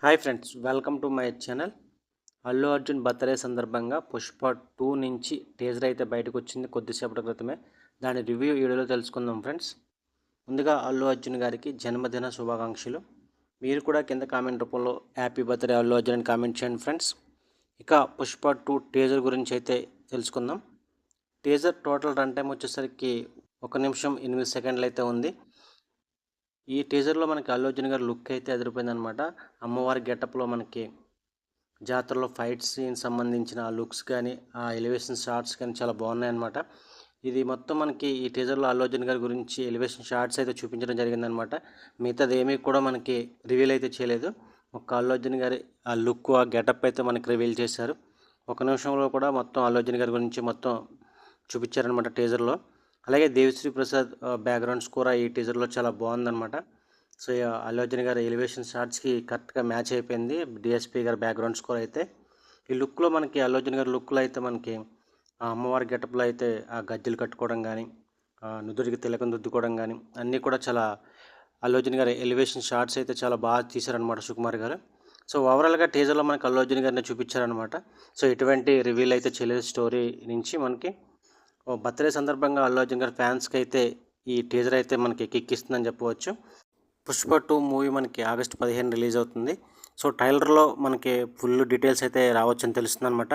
Hi friends, welcome to my channel. Allu Arjun birthday సందర్భంగా పుష్ప 2 నుంచి teaser అయితే బయటకు వచ్చింది కొద్దిసేపటి క్రితమే. దాని రివ్యూ వీడియోలో తెలుసుకుందాం ఫ్రెండ్స్. ముందుగా అల్లు అర్జున్ గారికి జన్మదిన శుభాకాంక్షలు. మీరు కూడా కింద కామెంట్ రూపంలో హ్యాపీ బర్త్డే అల్లు అర్జున్ అని కామెంట్ చేయండి ఫ్రెండ్స్. ఇక పుష్ప 2 టీజర్ గురించి అయితే తెలుసుకుందాం. టీజర్ టోటల్ రన్ టైం వచ్చేసరికి 1 నిమిషం 8 సెకండ్లు అయితే ఉంది. ఈ టీజర్లో మనకి అల్లు అర్జున్ గారి లుక్ అయితే అదిరిపోయిందనమాట. అమ్మవారి గెటప్లో మనకి జాతరలో ఫైట్ సీన్ సంబంధించిన ఆ లుక్స్ కానీ ఆ ఎలివేషన్ షాట్స్ కానీ చాలా బాగున్నాయన్నమాట. ఇది మొత్తం మనకి ఈ టీజర్లో అల్లు అర్జున్ గారి గురించి ఎలివేషన్ షాట్స్ అయితే చూపించడం జరిగిందనమాట. మిగతాది ఏమీ కూడా మనకి రివీల్ అయితే చేయలేదు. ఒక అల్లు అర్జున్ గారి ఆ లుక్ ఆ గెటప్ అయితే మనకి రివీల్ చేశారు. 1 నిమిషంలో కూడా మొత్తం అల్లు అర్జున్ గారి గురించి మొత్తం చూపించారనమాట టీజర్లో. అలాగే దేవిశ్రీ ప్రసాద్ బ్యాక్గ్రౌండ్ స్కోర్ ఈ టీజర్లో చాలా బాగుందన్నమాట. సో అల్లు అర్జున్ గారి ఎలివేషన్ షాట్స్కి కరెక్ట్గా మ్యాచ్ అయిపోయింది డిఎస్పీ గారి బ్యాక్గ్రౌండ్ స్కోర్ అయితే. ఈ లుక్లో మనకి అల్లు అర్జున్ గారి లుక్లో అయితే మనకి ఆ అమ్మవారి గెటప్లో అయితే ఆ గజ్జలు కట్టుకోవడం కానీ నుదురికి తిలకం దిద్దుకోవడం కానీ అన్నీ కూడా చాలా అల్లు అర్జున్ గారి ఎలివేషన్ షాట్స్ అయితే చాలా బాగా తీశారనమాట సుకుమార్ గారు. సో ఓవరాల్గా టీజర్లో మనకి అల్లు అర్జున్ గారిని చూపించారనమాట. సో ఎటువంటి రివీల్ అయితే చేయలేదు స్టోరీ నుంచి. మనకి బర్త్డే సందర్భంగా అల్లు అర్జున్ గారి ఫ్యాన్స్కి అయితే ఈ టీజర్ అయితే మనకి ఎక్కిస్తుందని చెప్పవచ్చు. పుష్ప 2 మూవీ మనకి ఆగస్టు 15 రిలీజ్ అవుతుంది. సో ట్రైలర్లో మనకి ఫుల్ డీటెయిల్స్ అయితే రావచ్చని తెలుస్తుంది అనమాట.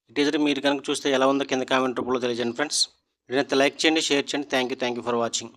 ఈ టీజర్ మీరు కనుక చూస్తే ఎలా ఉందో కింద కామెంట్ రూపంలో తెలియజేయండి ఫ్రెండ్స్. వీడియోని లైక్ చేయండి, షేర్ చేయండి. Thank you for watching.